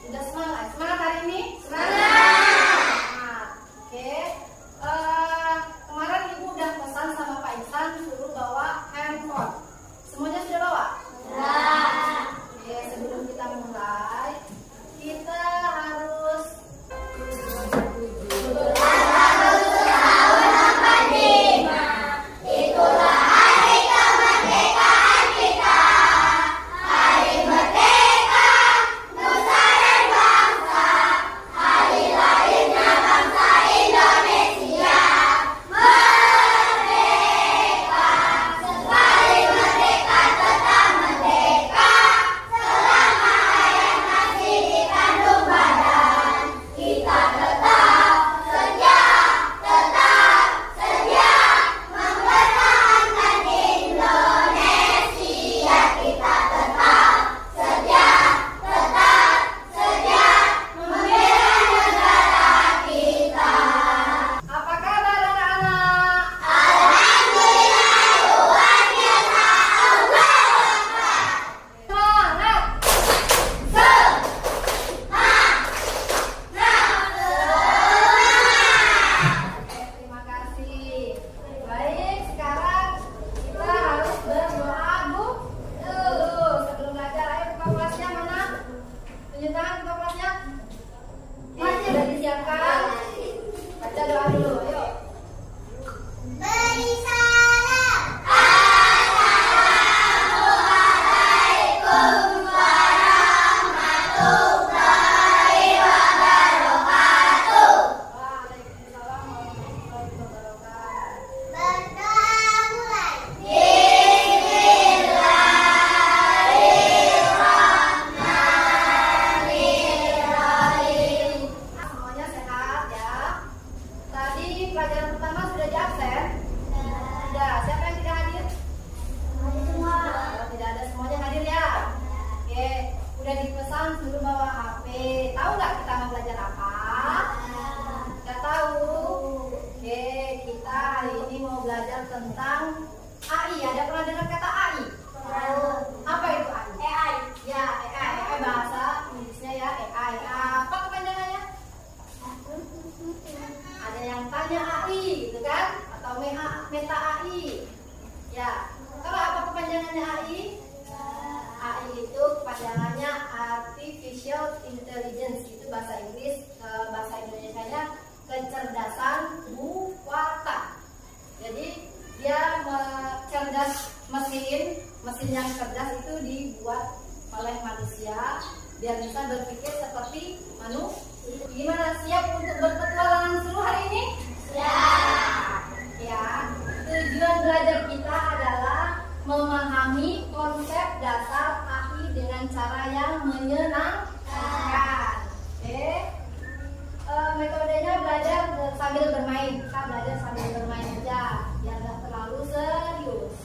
Sudah semangat? Semangat hari ini? Oke. Kemarin Ibu udah pesan sama Pak Ihsan suruh bawa handphone. Semuanya sudah bawa? Oke, sebelum kita mulai, kita harus suruh bawa HP. Tahu nggak kita mau belajar apa? Nggak tahu? Oke, kita hari ini mau belajar tentang AI. Ada pernah dengar kata AI? Apa itu AI? AI. Ya, AI. AI bahasa Inggrisnya ya, AI. Apa kepanjangannya? Ada yang tanya AI, gitu kan? Atau meta AI. Ya, tahu apa kepanjangannya AI? AI itu kepanjangannya Artificial Intelligence, itu bahasa Inggris, bahasa Indonesianya kecerdasan buatan. Jadi dia cerdas, mesin yang cerdas itu dibuat oleh manusia biar bisa berpikir seperti manusia. Gimana, siap untuk berpetualangan seru hari ini? Siap. Ya, tujuan belajar kita adalah memahami konsep dasar AI dengan cara yang menyenangkan. Oke. Metodenya belajar sambil bermain. Kita belajar sambil bermain aja, biar nggak terlalu serius.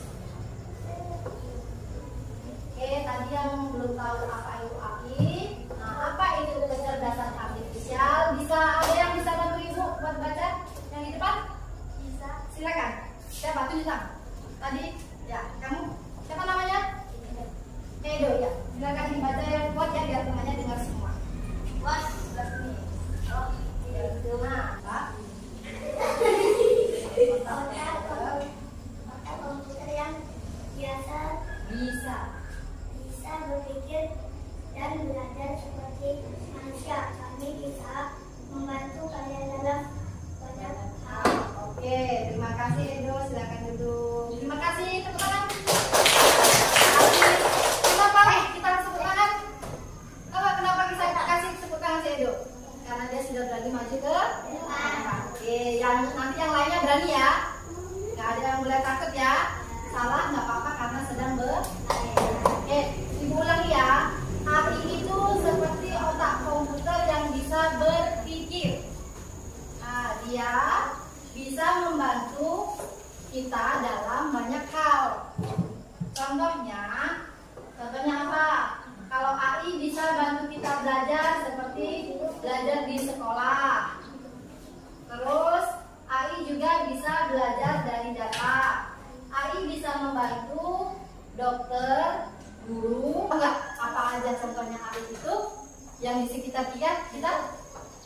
Oke, tadi yang belum tahu apa itu AI. Nah, apa itu kecerdasan artifisial? Bisa ada yang bisa bantu Ibu buat baca yang di depan? Bisa. Silakan. Siapa tunjuk tadi? Ya, kamu siapa namanya? Edo ya. Silakan dibaca yang kuat ya biar temannya dengar semua. Wah, sebelah sini. Oh, tidak itu mah, Pak. Komputer yang biasa Bisa berpikir dan belajar seperti manusia. Kami bisa membantu kalian dalam banyak hal. Oke, terima kasih Edo. Silakan duduk. Terima kasih, tepuk tangan. Kenapa kita harus tepuk tangan? Kenapa kita kasih tepuk tangan si Edo? Karena dia sudah berani maju ke depan. Oke, nanti yang lainnya berani ya. Gak ada yang boleh takut ya. Salah nggak apa-apa karena sedang Oke, Ibu ulang ya. AI itu seperti otak komputer yang bisa berpikir. Nah, dia bisa membantu kita dalam banyak hal. Contohnya apa? Kalau AI bisa bantu kita belajar seperti belajar di sekolah. Terus AI juga bisa belajar dari data. AI bisa membantu dokter, guru, enggak apa aja contohnya AI itu yang di sekitar kita,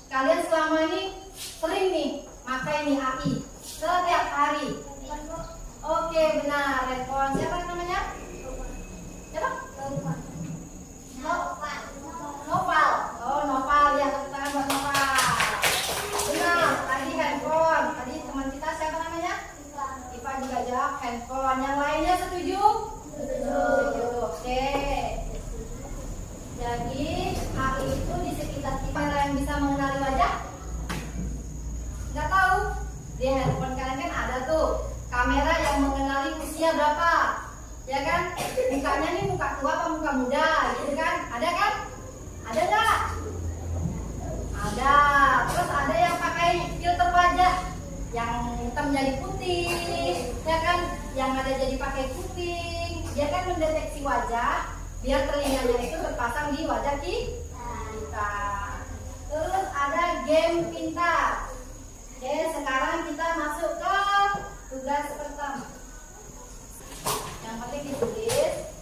kalian selama ini sering nih pakai nih AI setiap hari. Oke, benar. Handphone siapa namanya? Siapa? Noval. Oh, Noval ya, tepuk tangan buat Noval. Benar, tadi handphone. Tadi teman kita siapa namanya? Iva juga jawab handphone. Yang lainnya setuju? Setuju. Oke. Jadi AI itu di sekitar kita yang bisa mengenali wajah? Nggak tahu. Di handphone kalian kan ada tuh kamera yang mengenali usia berapa, ya kan? Mukanya nih muka tua apa muka muda, gitu kan? Ada kan? Ada nggak? Ada. Terus ada yang pakai filter wajah, yang hitam jadi putih, ya kan? Yang ada jadi pakai putih. Dia kan mendeteksi wajah, biar telinganya itu terpasang di wajah kita. Terus ada game pintar. Oke, sekarang kita masuk ke tugas pertama. Yang penting ditulis.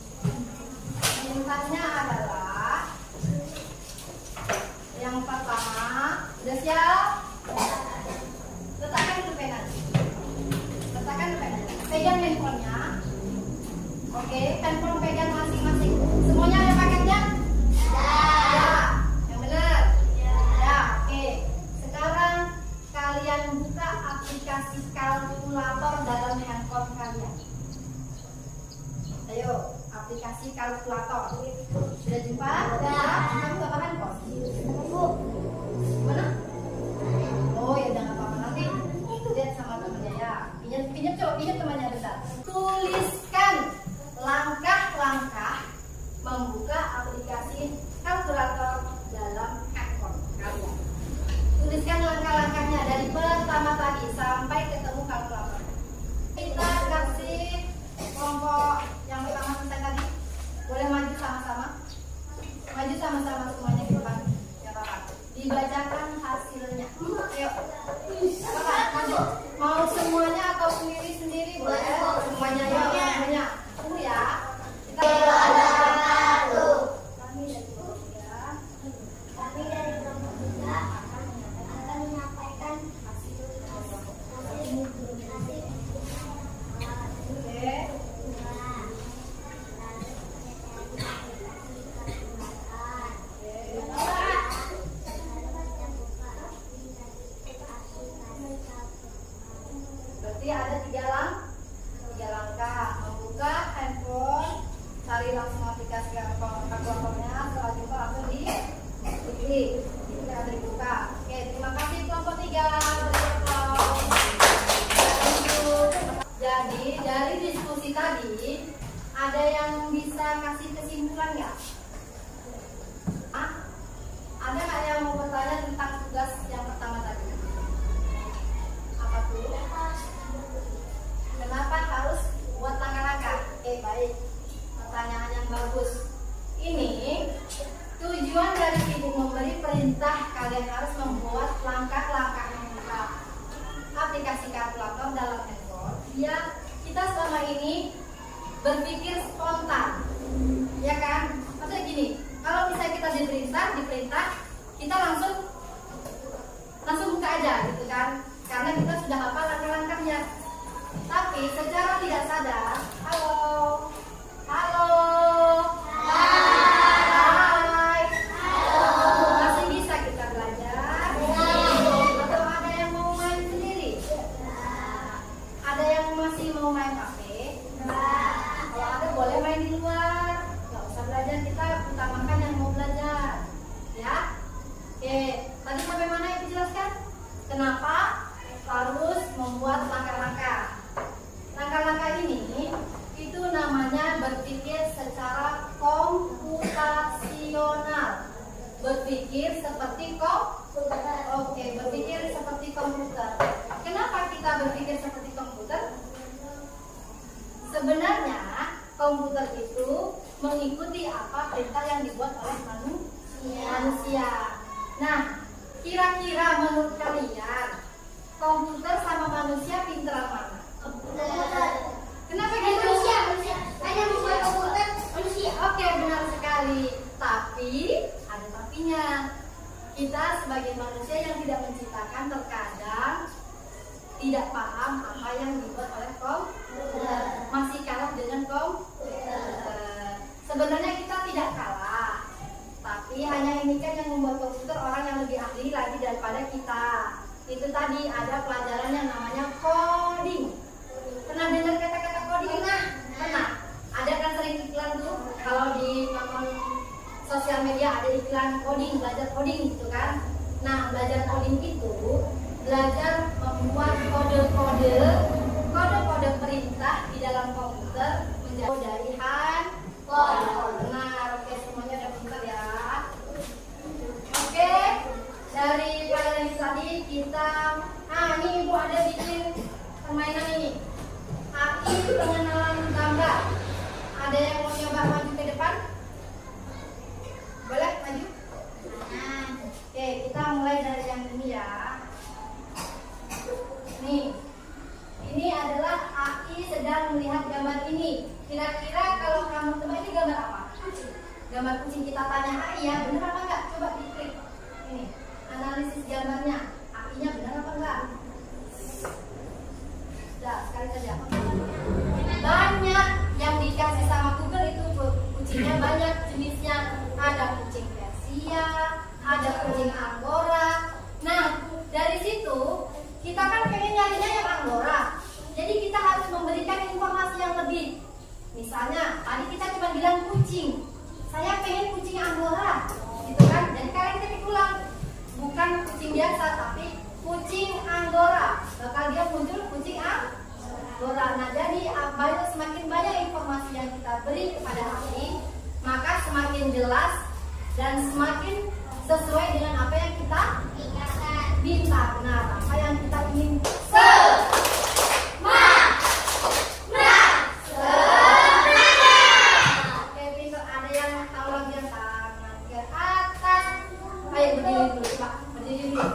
Perintahnya adalah yang pertama. Sudah siap? Letakkan dulu pena. Letakkan dulu pena. Pegang handphonenya. Oke, handphone pegang masing-masing. Semuanya ada paketnya? Ya. Yang benar? Ya. Oke. Sekarang kalian buka aplikasi kalkulator dalam handphone kalian. Ayo, aplikasi kalkulator. Sudah jumpa? Sudah. Kamu nggak pakai handphone? Mana? Oh ya, udah nggak apa-apa, nanti lihat sama temennya ya. Pinjam coba, pinjam temannya bentar. Tuliskan langkah-langkah membuka aplikasi kalkulator dalam handphone kalian. Tuliskan langkah-langkahnya dari pertama tadi sampai ketemu kalkulator. Kita kasih kelompok yang pertama kita tadi. Boleh maju sama-sama? Maju sama-sama semuanya ke depan. Ya Pak. Dibacakan hasilnya. Ayo. Pak, maju. Mau semuanya atau sendiri-sendiri? Boleh. Semuanya ya. Semuanya. Tunggu ya. Kita Kami dari kelompok 3 akan menyampaikan hasil berarti ada 3 langkah. Membuka handphone, cari langsung aplikasi kalkulatornya, setelah jumpa langsung diklik. Ini ada dibuka. Oke, terima kasih kelompok 3. Jadi dari diskusi tadi ada yang bisa kasih kesimpulan nggak? Ada nggak yang mau bertanya tentang tugas yang pertama tadi? Apa tuh? Kenapa harus buat langkah-langkah? Baik, pertanyaan yang bagus. Ini tujuan dari ibu memberi perintah kalian harus membuat langkah-langkah membuka aplikasi kalkulator dalam handphone. Ya, kita selama ini berpikir spontan, ya kan? Maksudnya gini, kalau misalnya kita diperintah, kita langsung buka aja, gitu kan? Karena kita sudah hafal langkah-langkahnya. Tapi secara tidak sadar, halo, hai, masih bisa kita belajar? Atau ada yang mau main sendiri? Ada yang masih mau main HP? Kalau ada boleh main di luar, nggak usah belajar, kita utamakan yang mau belajar, ya. Oke, tadi sampai mana yang dijelaskan? Kenapa harus membuat langkah-langkah? Langkah-langkah ini itu namanya berpikir secara komputasional. Berpikir seperti berpikir seperti komputer. Kenapa kita berpikir seperti komputer? Sebenarnya komputer itu mengikuti apa perintah yang dibuat oleh manusia. Nah, kira-kira menurut kalian komputer sama manusia pinteran mana? Kenapa gitu? Manusia. Hanya membuat komputer manusia. Oke, benar sekali. Tapi ada tapi artinya kita sebagai manusia yang tidak menciptakan terkadang tidak paham apa yang dibuat oleh komputer, masih kalah dengan komputer. Sebenarnya kita tidak kalah, tapi hanya ini kan yang membuat komputer orang yang lebih ahli lagi daripada kita. Itu tadi ada pelajaran yang namanya coding. Pernah dengar kata-kata coding? Pernah. Ada kan sering iklan tuh kalau di nonton sosial media ada iklan coding, belajar coding gitu kan. Nah, belajar coding itu belajar membuat kode-kode perintah di dalam komputer menjadi dari handphone. Benar, oke, semuanya udah pintar ya. Oke, dari pelajaran tadi kita ini Ibu ada bikin permainan ini. AI pengenalan gambar. Ada yang mau nyoba maju ke depan? Boleh maju? Oke, kita mulai dari yang ini ya. Nih, ini adalah AI sedang melihat gambar ini. Kira-kira kalau kamu tebak ini gambar apa? Gambar kucing. Kita tanya AI ya, benar apa enggak? Coba diklik. Ini, analisis gambarnya. AI-nya benar apa enggak? Sudah, sekali saja. Banyak yang dikasih sama Google itu kucingnya banyak jenisnya. Ada kucing Persia, ada kucing Angora. Nah, dari situ kita kan pengen nyarinya yang Angora. Jadi kita harus memberikan informasi yang lebih. Misalnya, tadi kita cuma bilang kucing. Saya pengen kucing Angora, gitu kan? Jadi kalian ketik ulang. Bukan kucing biasa, tapi kucing Angora. Bakal dia muncul kucing Angora. Nah, jadi semakin banyak informasi yang kita beri kepada AI, maka semakin jelas dan semakin sesuai dengan apa yang kita minta. Benar, apa yang kita ingin. Oke, pintar. Ada yang tahu lagi yang tangan ke atas. Ayo berdiri dulu, Pak. Berdiri dulu.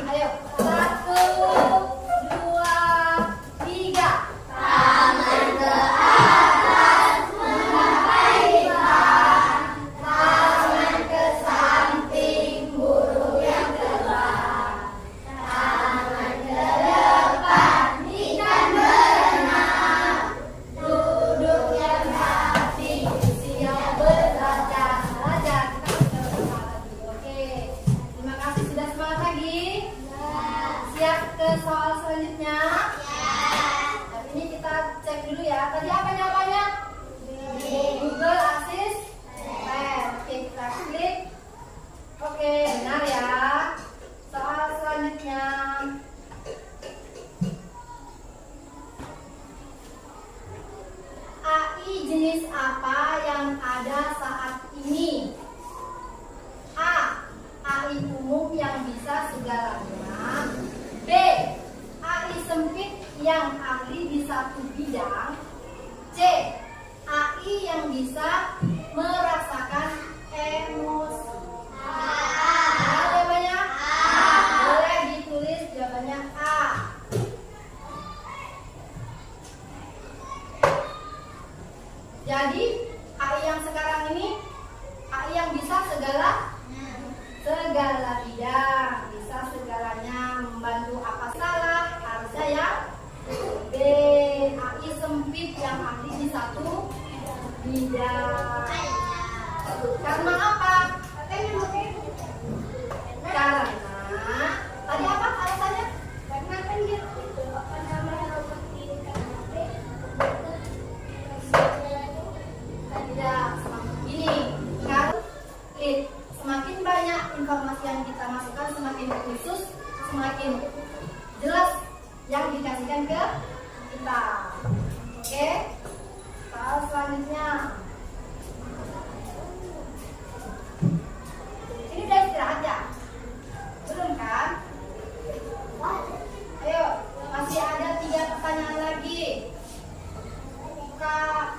Ayo, 1, 2, 3. Tangan ke atas, mengaitkan. Tangan ke samping, burung yang terbang. Tangan ke depan, ikan berenang. Duduk yang rapi, siap belajar. Belajar, kita sudah bersama lagi. Oke, terima kasih sudah semangat lagi. Siap ke soal selanjutnya? Tapi ini kita cek dulu ya. Tadi apa jawabannya? Google Assistant. Oke, kita klik. Oke, benar ya. Soal selanjutnya. AI jenis apa yang ada saat ini? A. AI umum yang bisa segalanya. B. AI sempit yang ahli di satu bidang. C. AI yang bisa merasakan emosi. Mana jawabannya? Boleh ditulis jawabannya A. Jadi AI yang sekarang ini AI yang bisa segala bidang, bisa segalanya, membantu apa salah, harusnya ya. B. AI sempit yang ahli di satu bidang. Karena apa? Karena tadi apa alasannya? Karena kan dia tidak ini kalau semakin banyak informasi yang kita masukkan, semakin khusus, semakin jelas yang dikasihkan ke kita. Oke, soal selanjutnya. Ini udah istirahat ya? Belum kan? Ayo, masih ada 3 pertanyaan lagi.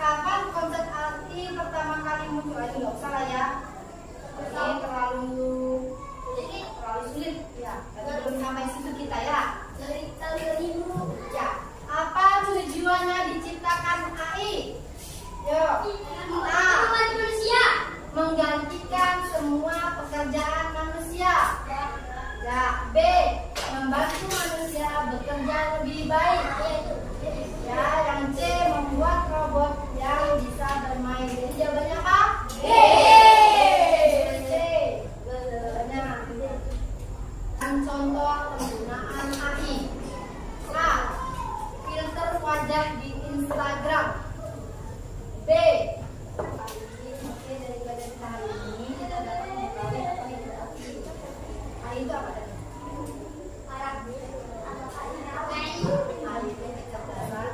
Kapan konsep arti pertama kali muncul? Ini nggak usah lah ya. Ini terlalu sulit ya. Belum sampai situ kita ya. Cerita dulu ya. Apa tujuannya diciptakan AI? Yo. A. Menggantikan semua pekerjaan Ya, B. Membantu manusia bekerja lebih baik. Ya, yang C. Membuat robot yang bisa bermain. Jadi jawabannya apa? B. C. Dan contoh penggunaan AI. A. Filter wajah di Instagram. B. Oke, dari pelajaran hari ini kita dapat mengetahui apa itu AI. AI itu apa tadi? AI itu kecerdasan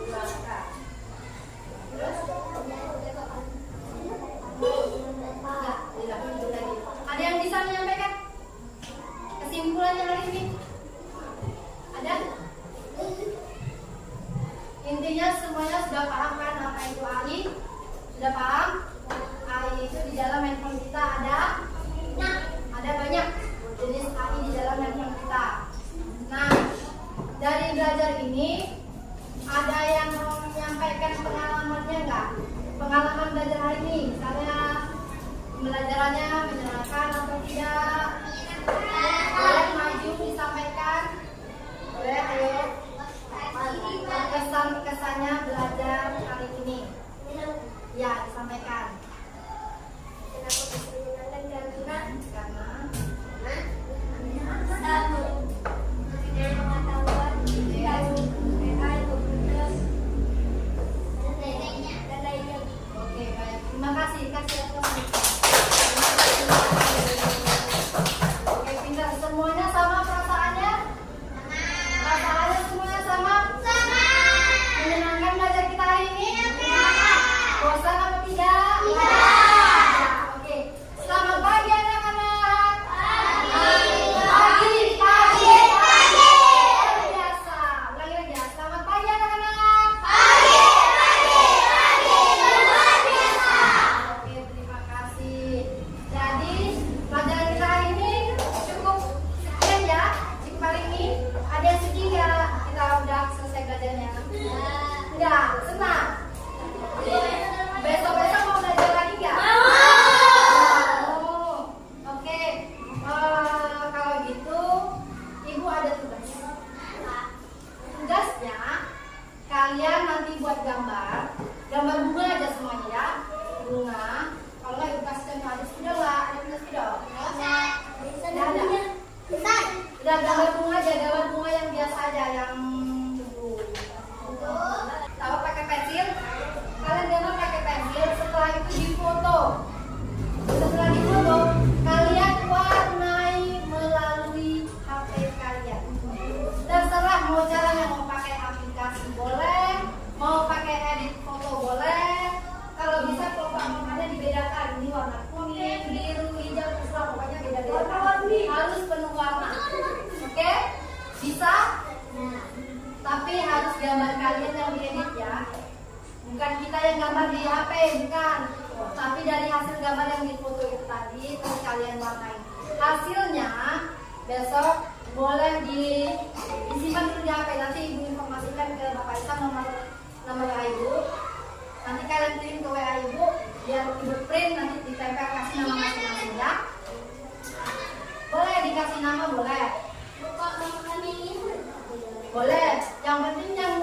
buatan. Terus? Enggak, tidak itu tadi. Ada yang bisa menyampaikan kesimpulannya hari ini? Ada? Intinya semuanya sudah paham kan apa itu AI? Sudah paham? AI itu di dalam handphone kita ada banyak jenis AI di dalam handphone kita. Nah, dari belajar ini ada yang mau menyampaikan pengalamannya enggak? Pengalaman belajar hari ini, misalnya pembelajarannya menyenangkan atau tidak? Boleh maju disampaikan? Boleh, ayo. Kesan-kesannya belajar hari ini. Ya, disampaikan. Kenapa bisa menyenangkan? Karena Satu, dengan pengetahuan digital, AI, komputer, dan lainnya. oke, baik. Terima kasih. Kasih aku. Oke, pintar. Semuanya sama perasaannya? Perasaannya semuanya sama? Menyenangkan belajar kita hari ini? Bosan apa tidak? Tidak. Oke. Selamat pagi anak-anak. Pagi. Luar biasa. Ulangi lagi ya. Selamat pagi anak-anak. Oke, terima kasih. Jadi pelajaran kita hari ini cukup sekian ya. Cukup hari ini. Ada yang sedih nggak? Kita udah selesai belajarnya. Enggak, senang. Besok-besok mau belajar lagi nggak? Mau. Oke. Kalau gitu, Ibu ada tugas. Tugasnya, kalian nanti buat gambar bunga aja semuanya ya. Bunga. Kalau nggak Ibu kasih contoh aja spidol lah. Ada punya spidol? Nggak ada. Udah gambar bunga aja, gambar bunga yang biasa aja, yang dulu. Tahu pakai pensil? Kalian gambar pakai pensil, setelah itu difoto. Setelah difoto, kalian warnai melalui HP kalian. Terserah mau caranya, mau pakai aplikasi boleh, mau pakai edit foto boleh. Kalau bisa kelompok-kelompoknya dibedakan. Ini warna kuning, biru, hijau, terserah pokoknya beda-beda. Harus penuh warna. Oke? Bisa? Tapi harus gambar kalian yang diedit ya. Bukan kita yang gambar di HP, bukan. Tapi dari hasil gambar yang difoto itu tadi, terus kalian warnai. Hasilnya besok boleh disimpan dulu di HP. Nanti Ibu informasikan ke Bapak Isa nomor Ibu. Nanti kalian kirim ke WA Ibu, biar Ibu print, nanti ditempel kasih nama masing-masing ya. Boleh dikasih nama, boleh. Boleh. Yang penting yang